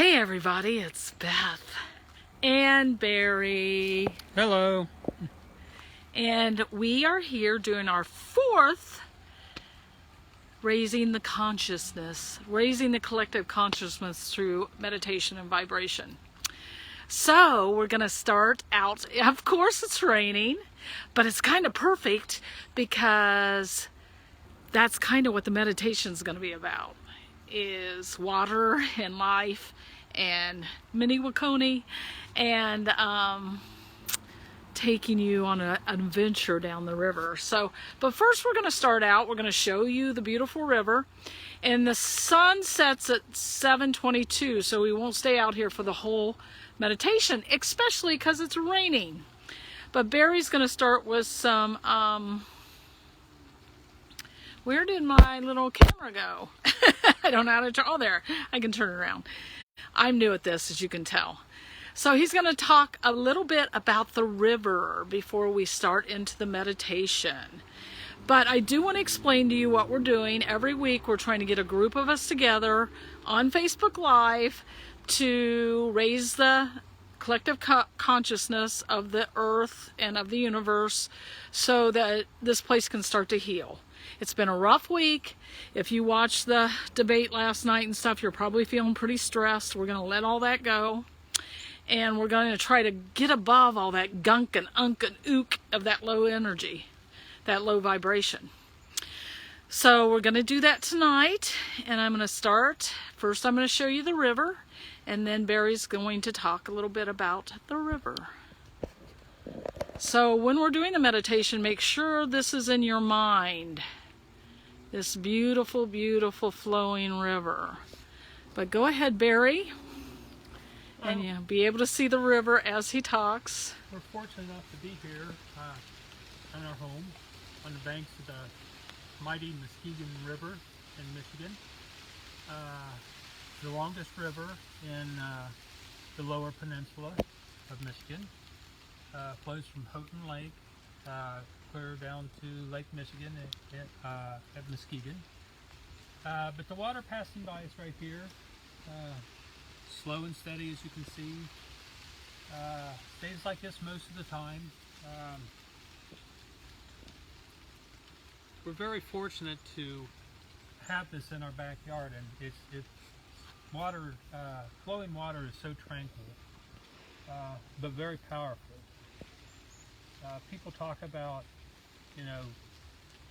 Hey everybody, it's Beth and Barry. Hello. And we are here doing our fourth raising the consciousness, raising the collective consciousness through meditation and vibration. So we're going to start out, of course it's raining, but it's kind of perfect because that's kind of what the meditation is going to be about. Is water and life and mini Wakoni and taking you on an adventure down the river. So, but first we're going to start out, we're going to show you the beautiful river, and the sun sets at 7:22, so we won't stay out here for the whole meditation, especially because it's raining. But Barry's going to start with some where did my little camera go? I don't know how to turn. Oh, there. I can turn it around. I'm new at this, as you can tell. So he's going to talk a little bit about the river before we start into the meditation. But I do want to explain to you what we're doing. Every week we're trying to get a group of us together on Facebook Live to raise the collective consciousness of the earth and of the universe so that this place can start to heal. It's been a rough week. If you watched the debate last night and stuff, you're probably feeling pretty stressed. We're going to let all that go. And we're going to try to get above all that gunk and unk and ook of that low energy, that low vibration. So we're going to do that tonight. And I'm going to start. First, I'm going to show you the river. And then Barry's going to talk a little bit about the river. So when we're doing the meditation, make sure this is in your mind. This beautiful, beautiful flowing river. But go ahead, Barry, and you'll be able to see the river as he talks. We're fortunate enough to be here in our home on the banks of the mighty Muskegon River in Michigan. The longest river in the lower peninsula of Michigan. Flows from Houghton Lake clear down to Lake Michigan at Muskegon. But the water passing by is right here, slow and steady, as you can see. Stays like this most of the time. We're very fortunate to have this in our backyard, and it's water. Flowing water is so tranquil, but very powerful. People talk about,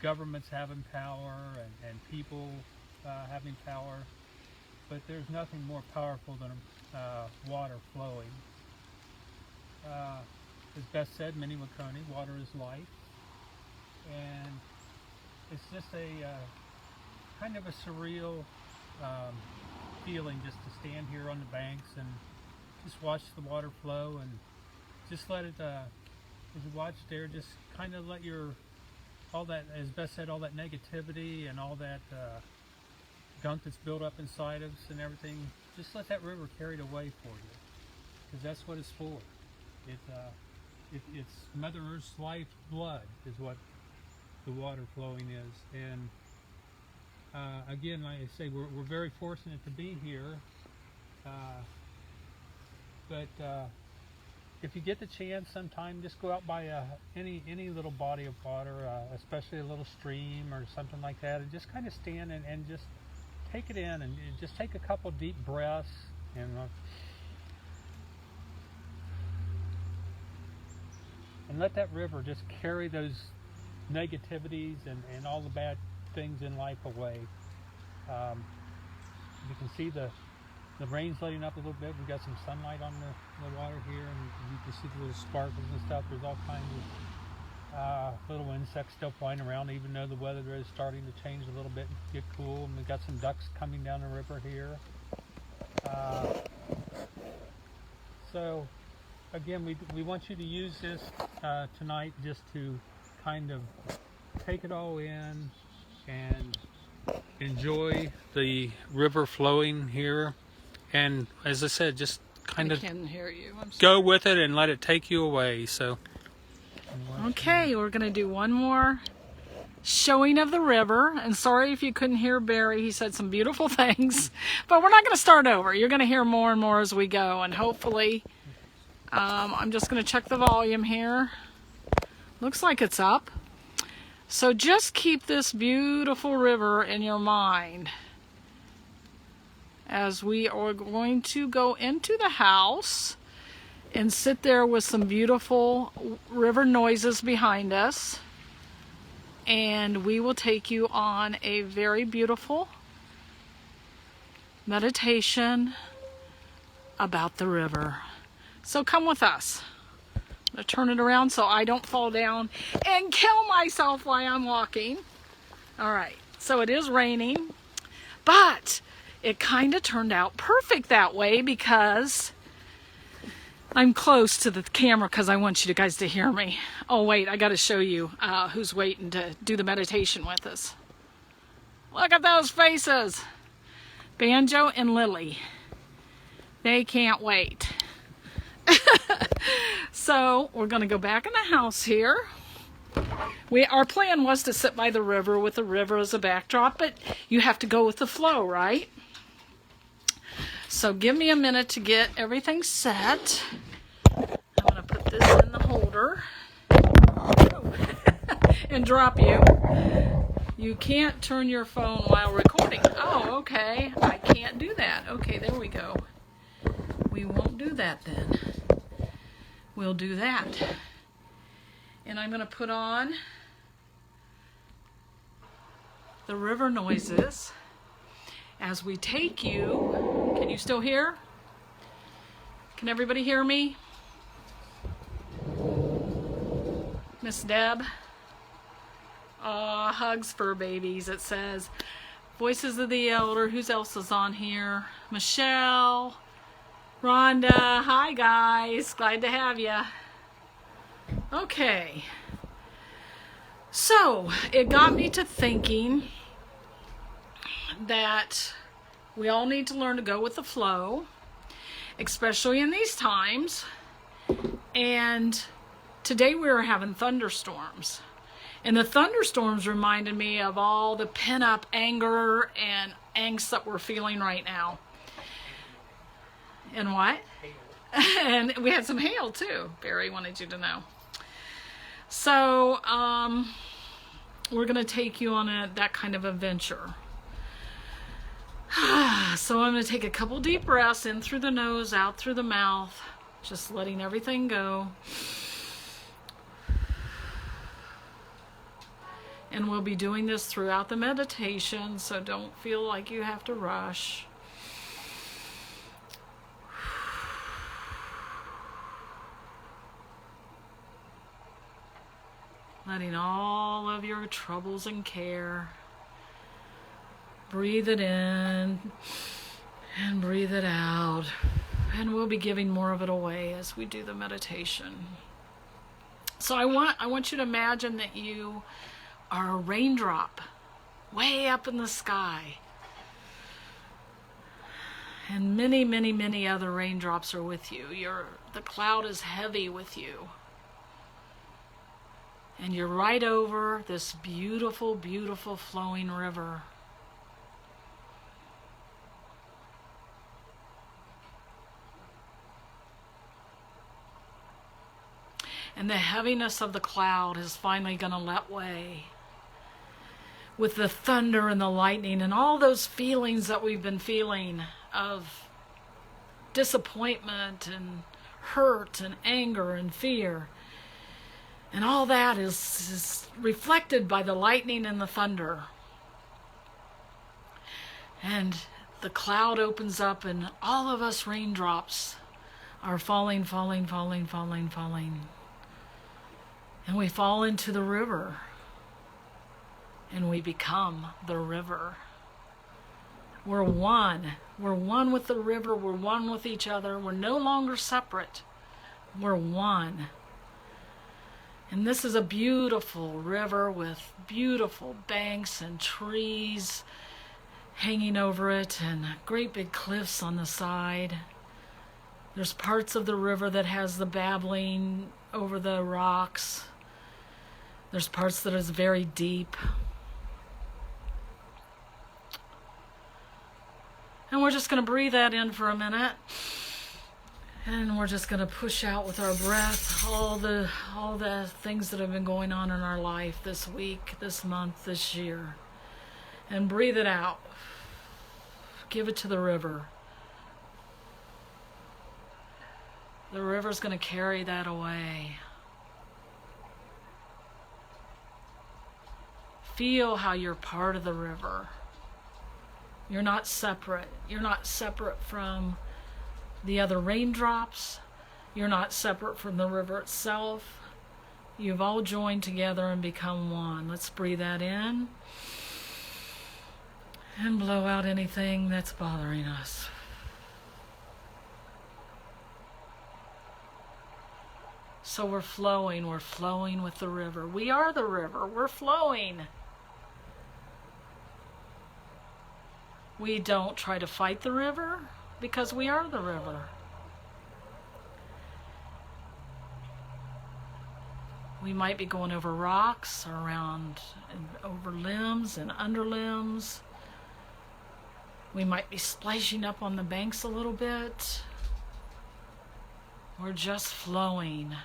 governments having power and people having power, but there's nothing more powerful than water flowing. As Beth said, mini Wakoni, water is life, and it's just a kind of a surreal feeling just to stand here on the banks and just watch the water flow and just let it as you watch there, just kind of let all that, as Beth said, all that negativity and all that gunk that's built up inside us and everything, just let that river carry it away for you, because that's what it's for. It's Mother Earth's life blood is what the water flowing is. And again, like I say, we're very fortunate to be here, but if you get the chance sometime, just go out by any little body of water, especially a little stream or something like that, and just kind of stand and just take it in and just take a couple deep breaths and let that river just carry those negativities and all the bad things in life away. You can see the rain's letting up a little bit. We've got some sunlight on the water here, and you can see the little sparkles and stuff. There's all kinds of little insects still flying around, even though the weather is starting to change a little bit and get cool. And we've got some ducks coming down the river here. So again, we want you to use this tonight just to kind of take it all in and enjoy the river flowing here. And as I said, just kind of go with it and let it take you away. So okay, we're going to do one more showing of the river. And sorry if you couldn't hear Barry. He said some beautiful things. But we're not going to start over. You're going to hear more and more as we go. And hopefully, I'm just going to check the volume here. Looks like it's up. So just keep this beautiful river in your mind as we are going to go into the house and sit there with some beautiful river noises behind us. And we will take you on a very beautiful meditation about the river. So come with us. I'm going to turn it around so I don't fall down and kill myself while I'm walking. All right, so it is raining, but it kind of turned out perfect that way because I'm close to the camera because I want you guys to hear me. Oh wait, I got to show you who's waiting to do the meditation with us. Look at those faces. Banjo and Lily. They can't wait. So we're going to go back in the house here. Our plan was to sit by the river with the river as a backdrop, but you have to go with the flow, right? So give me a minute to get everything set. I'm going to put this in the holder and drop you. You can't turn your phone while recording. Oh, okay. I can't do that. Okay, there we go. We won't do that then. We'll do that. And I'm going to put on the river noises as we take you. Can you still hear? Can everybody hear me? Miss Deb? Hugs for babies, it says. Voices of the Elder. Who else is on here? Michelle. Rhonda. Hi, guys. Glad to have you. Okay. So, it got me to thinking that we all need to learn to go with the flow, especially in these times. And today we were having thunderstorms. And the thunderstorms reminded me of all the pent-up anger and angst that we're feeling right now. And what? And we had some hail too. Barry wanted you to know. So, we're going to take you on that kind of adventure. So I'm going to take a couple deep breaths in through the nose, out through the mouth, just letting everything go. And we'll be doing this throughout the meditation, so don't feel like you have to rush. Letting all of your troubles and care, breathe it in and breathe it out. And we'll be giving more of it away as we do the meditation. So I want you to imagine that you are a raindrop way up in the sky. And many, many, many other raindrops are with you. The cloud is heavy with you. And you're right over this beautiful, beautiful flowing river. And the heaviness of the cloud is finally going to let way. With the thunder and the lightning and all those feelings that we've been feeling of disappointment and hurt and anger and fear. And all that is reflected by the lightning and the thunder. And the cloud opens up and all of us raindrops are falling, falling, falling, falling, falling. And we fall into the river. And we become the river. We're one. We're one with the river. We're one with each other. We're no longer separate. We're one. And this is a beautiful river with beautiful banks and trees hanging over it and great big cliffs on the side. There's parts of the river that has the babbling over the rocks. There's parts that is very deep. And we're just going to breathe that in for a minute. And we're just going to push out with our breath all the things that have been going on in our life this week, this month, this year. And breathe it out. Give it to the river. The river's going to carry that away. Feel how you're part of the river. You're not separate. You're not separate from the other raindrops. You're not separate from the river itself. You've all joined together and become one. Let's breathe that in. And blow out anything that's bothering us. So we're flowing with the river. We are the river. We're flowing. We don't try to fight the river because we are the river. We might be going over rocks, around and over limbs and under limbs. We might be splashing up on the banks a little bit. We're just flowing.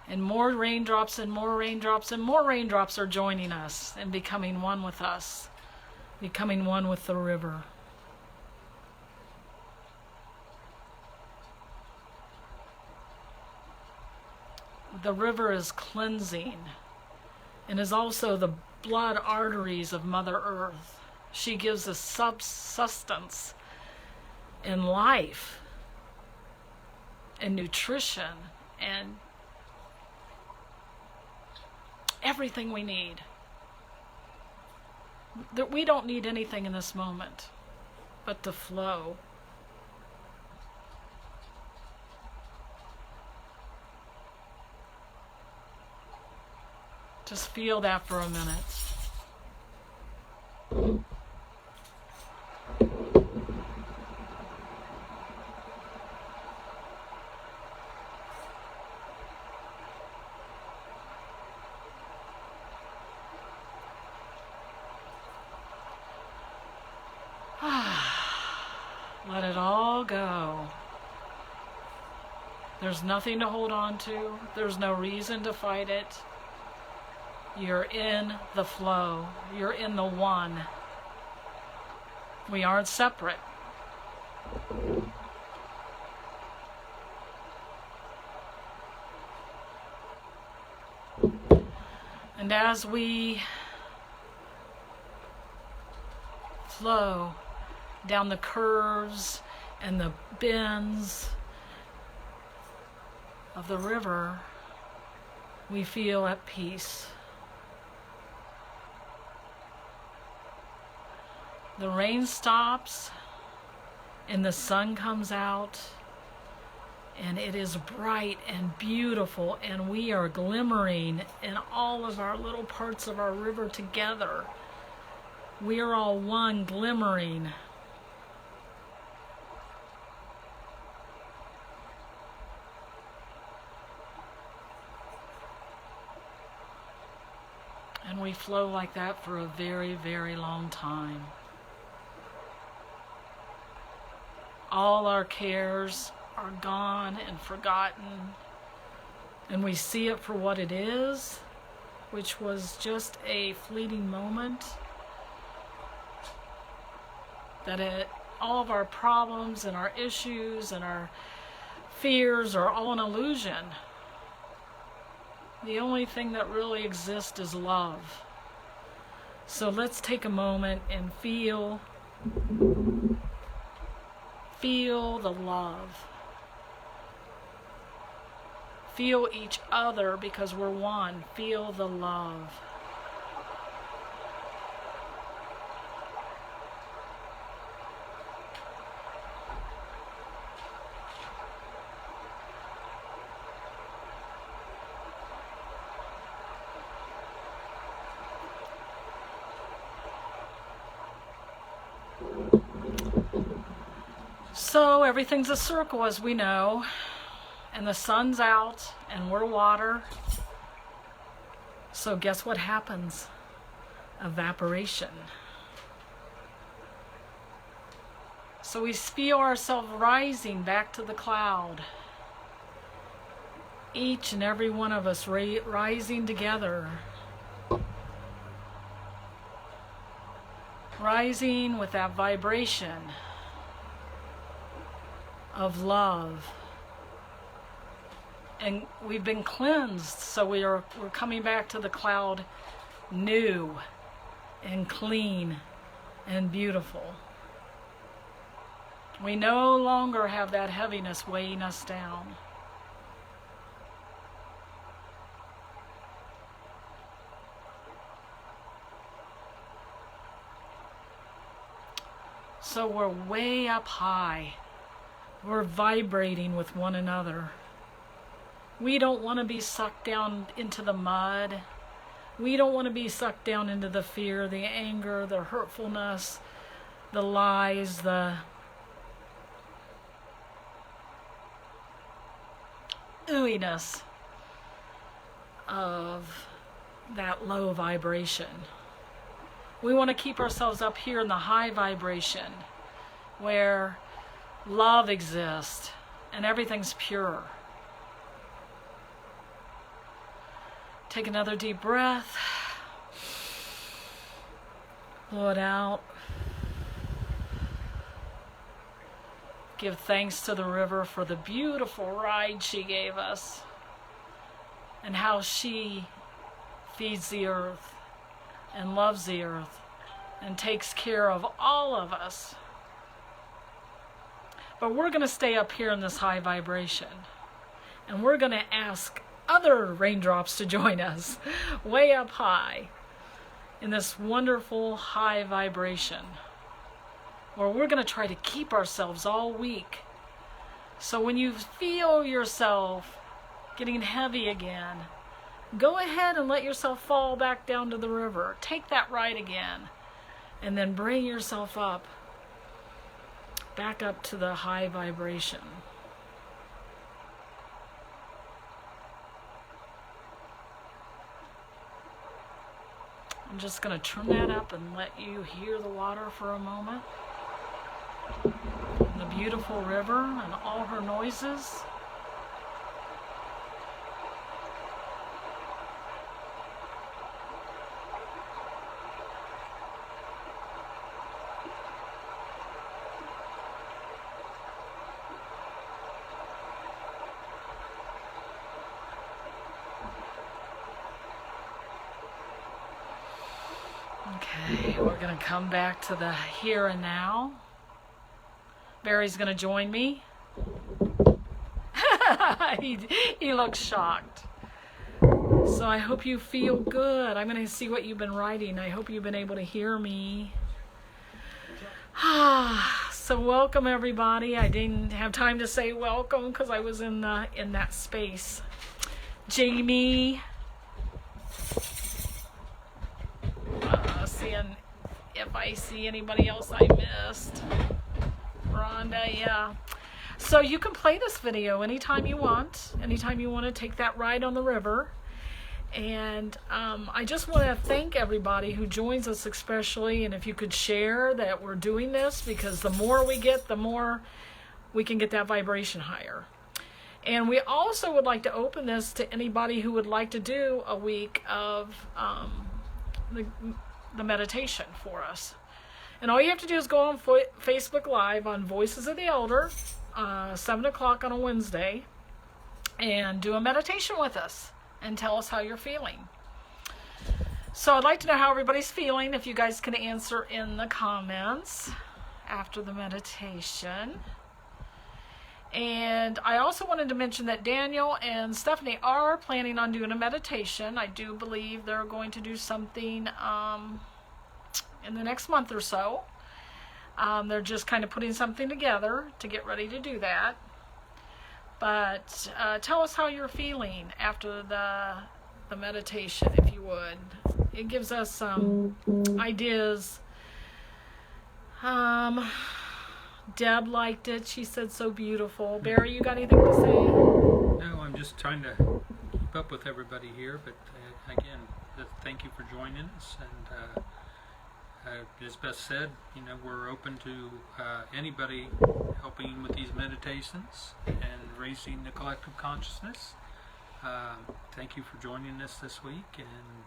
And more raindrops and more raindrops and more raindrops are joining us and becoming one with us, becoming one with the river. The river is cleansing and is also the blood arteries of Mother Earth. She gives us subsistence and life and nutrition and everything we need. We don't need anything in this moment but to flow. Just feel that for a minute. Let it all go. There's nothing to hold on to. There's no reason to fight it. You're in the flow. You're in the one. We aren't separate. And as we flow down the curves and the bends of the river, we feel at peace. The rain stops and the sun comes out and it is bright and beautiful and we are glimmering in all of our little parts of our river together. We are all one, glimmering. And we flow like that for a very, very long time. All our cares are gone and forgotten, and we see it for what it is, which was just a fleeting moment. All of our problems and our issues and our fears are all an illusion. The only thing that really exists is love. So let's take a moment and feel the love. Feel each other because we're one. Feel the love. So everything's a circle, as we know, and the sun's out and we're water. So guess what happens? Evaporation. So we feel ourselves rising back to the cloud. Each and every one of us rising together. Rising with that vibration of love. And we've been cleansed, so we're coming back to the cloud new and clean and beautiful. We no longer have that heaviness weighing us down. So we're way up high. We're vibrating with one another. We don't want to be sucked down into the mud. We don't want to be sucked down into the fear, the anger, the hurtfulness, the lies, the ooiness of that low vibration. We want to keep ourselves up here in the high vibration where love exists and everything's pure. Take another deep breath. Blow it out. Give thanks to the river for the beautiful ride she gave us and how she feeds the earth and loves the earth and takes care of all of us. But we're going to stay up here in this high vibration, and we're going to ask other raindrops to join us way up high in this wonderful high vibration, where we're going to try to keep ourselves all week. So when you feel yourself getting heavy again, go ahead and let yourself fall back down to the river. Take that ride again. And then bring yourself up, back up to the high vibration. I'm just going to turn that up and let you hear the water for a moment. And the beautiful river and all her noises. Okay, we're going to come back to the here and now. Barry's going to join me. he looks shocked. So I hope you feel good. I'm going to see what you've been writing. I hope you've been able to hear me. So welcome everybody. I didn't have time to say welcome because I was in that space. Jamie. Seeing if I see anybody else I missed. Rhonda, yeah. So you can play this video anytime you want to take that ride on the river. And I just want to thank everybody who joins us, especially, and if you could share that we're doing this, because the more we get, the more we can get that vibration higher. And we also would like to open this to anybody who would like to do a week of the meditation for us. And all you have to do is go on Facebook Live on Voices of the Elder, 7 o'clock on a Wednesday, and do a meditation with us and tell us how you're feeling. So I'd like to know how everybody's feeling, if you guys can answer in the comments after the meditation. And I also wanted to mention that Daniel and Stephanie are planning on doing a meditation. I do believe they're going to do something in the next month or so. They're just kind of putting something together to get ready to do that. But tell us how you're feeling after the meditation, if you would. It gives us some ideas. Deb liked it. She said so beautiful. Barry, you got anything to say? No, I'm just trying to keep up with everybody here, but again, thank you for joining us. And as Beth said, we're open to anybody helping with these meditations and raising the collective consciousness. Thank you for joining us this week, and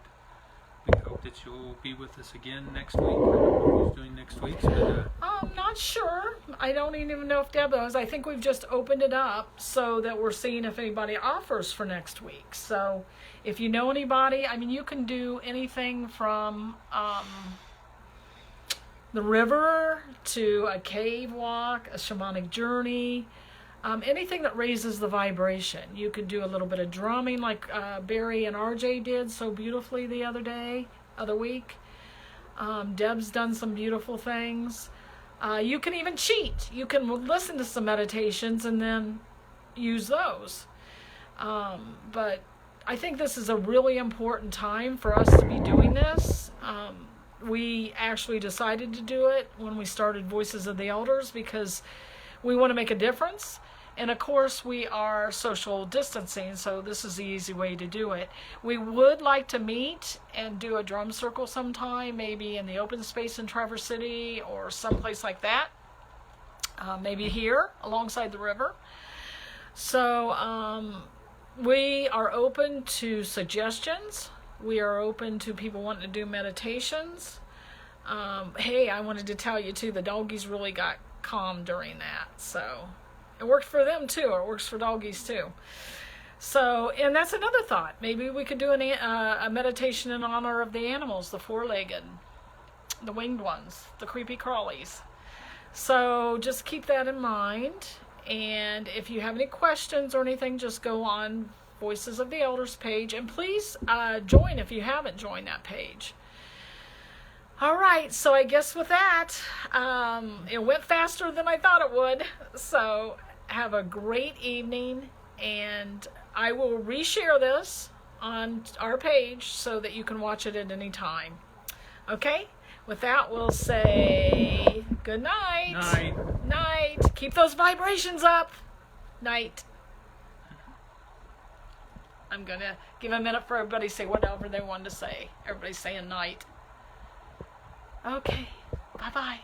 we hope that you'll be with us again next week. I don't know who's doing next week. I'm not sure. I don't even know if Deb knows. I think we've just opened it up so that we're seeing if anybody offers for next week. So if you know anybody, I mean, you can do anything from the river to a cave walk, a shamanic journey, anything that raises the vibration. You could do a little bit of drumming like Barry and RJ did so beautifully the other week. Deb's done some beautiful things. You can even cheat. You can listen to some meditations and then use those. But I think this is a really important time for us to be doing this. We actually decided to do it when we started Voices of the Elders because we want to make a difference. And of course, we are social distancing, so this is the easy way to do it. We would like to meet and do a drum circle sometime, maybe in the open space in Traverse City or someplace like that. Maybe here, alongside the river. So we are open to suggestions. We are open to people wanting to do meditations. Hey, I wanted to tell you too, the doggies really got calm during that, so it worked for them too. It works for doggies too. So, and that's another thought. Maybe we could do a meditation in honor of the animals, the four-legged, the winged ones, the creepy crawlies. So just keep that in mind. And if you have any questions or anything, just go on Voices of the Elders page, and please join if you haven't joined that page. All right, so I guess with that, it went faster than I thought it would. So have a great evening, and I will reshare this on our page so that you can watch it at any time. Okay? With that, we'll say good night. Night. Night. Keep those vibrations up. Night. I'm going to give a minute for everybody to say whatever they want to say. Everybody's saying night. Okay. Bye-bye.